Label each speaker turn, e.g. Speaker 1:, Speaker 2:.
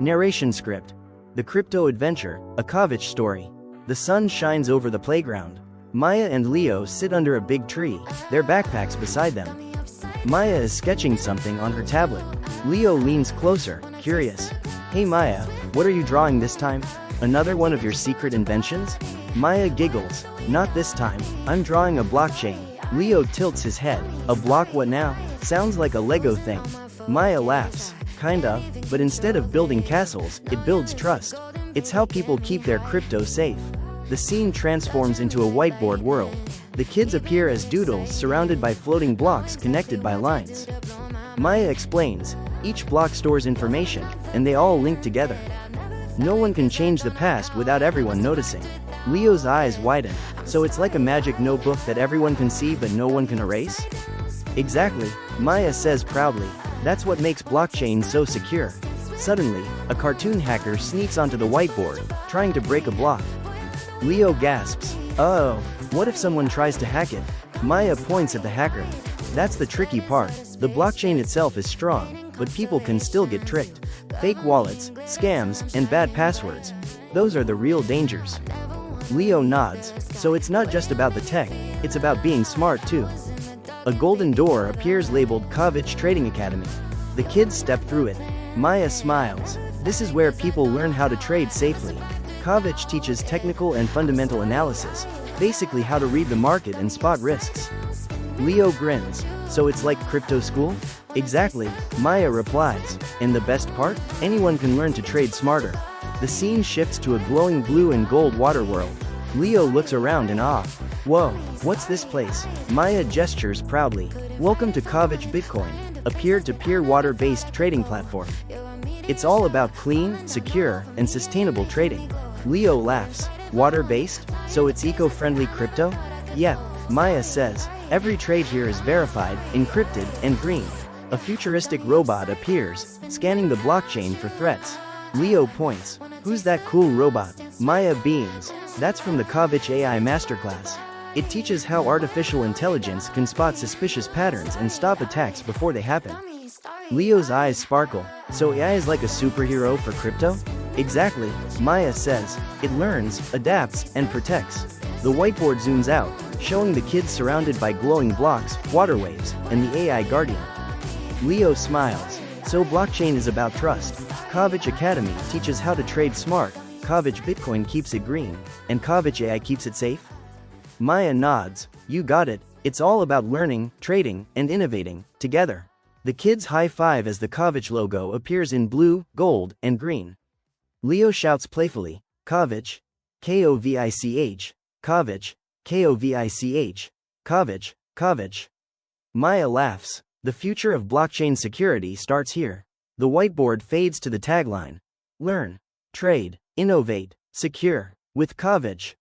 Speaker 1: Narration script. The Crypto Adventure, a Kovich story. The sun shines over the playground. Maya and Leo sit under a big tree, their backpacks beside them. Maya is sketching something on her tablet. Leo leans closer, curious. Hey Maya, what are you drawing this time? Another one of your secret inventions? Maya giggles. Not this time, I'm drawing a blockchain. Leo tilts his head. A block what now? Sounds like a Lego thing. Maya laughs. Kind of, but instead of building castles, it builds trust. It's how people keep their crypto safe. The scene transforms into a whiteboard world. The kids appear as doodles surrounded by floating blocks connected by lines. Maya explains, each block stores information, and they all link together. No one can change the past without everyone noticing. Leo's eyes widen. So it's like a magic notebook that everyone can see but no one can erase? Exactly, Maya says proudly. That's what makes blockchain so secure. Suddenly, a cartoon hacker sneaks onto the whiteboard, trying to break a block. Leo gasps. Uh-oh, what if someone tries to hack it? Maya points at the hacker. That's the tricky part. The blockchain itself is strong, but people can still get tricked. Fake wallets, scams, and bad passwords. Those are the real dangers. Leo nods. So it's not just about the tech, it's about being smart too. A golden door appears labeled Kovich Trading Academy. The kids step through it. Maya smiles. This is where people learn how to trade safely. Kovich teaches technical and fundamental analysis, basically how to read the market and spot risks. Leo grins. So it's like crypto school? Exactly, Maya replies. And the best part? Anyone can learn to trade smarter. The scene shifts to a glowing blue and gold water world. Leo looks around in awe. Whoa, what's this place? Maya gestures proudly. Welcome to Kovich Bitcoin, a peer-to-peer water-based trading platform. It's all about clean, secure, and sustainable trading. Leo laughs. Water-based? So it's eco-friendly crypto? Yep, Maya says. Every trade here is verified, encrypted, and green. A futuristic robot appears, scanning the blockchain for threats. Leo points. Who's that cool robot? Maya beams. That's from the Kovich AI Masterclass. It teaches how artificial intelligence can spot suspicious patterns and stop attacks before they happen. Leo's eyes sparkle. So AI is like a superhero for crypto? Exactly, Maya says. It learns, adapts, and protects. The whiteboard zooms out, showing the kids surrounded by glowing blocks, water waves, and the AI guardian. Leo smiles. So blockchain is about trust. Kovich Academy teaches how to trade smart, Kovich Bitcoin keeps it green, and Kovich AI keeps it safe? Maya nods. You got it. It's all about learning, trading, and innovating, together. The kids high-five as the Kovich logo appears in blue, gold, and green. Leo shouts playfully, Kovich, K-O-V-I-C-H, Kovich, K-O-V-I-C-H, Kovich, Kovich. Maya laughs. The future of blockchain security starts here. The whiteboard fades to the tagline. Learn, trade, innovate, secure, with Kovich.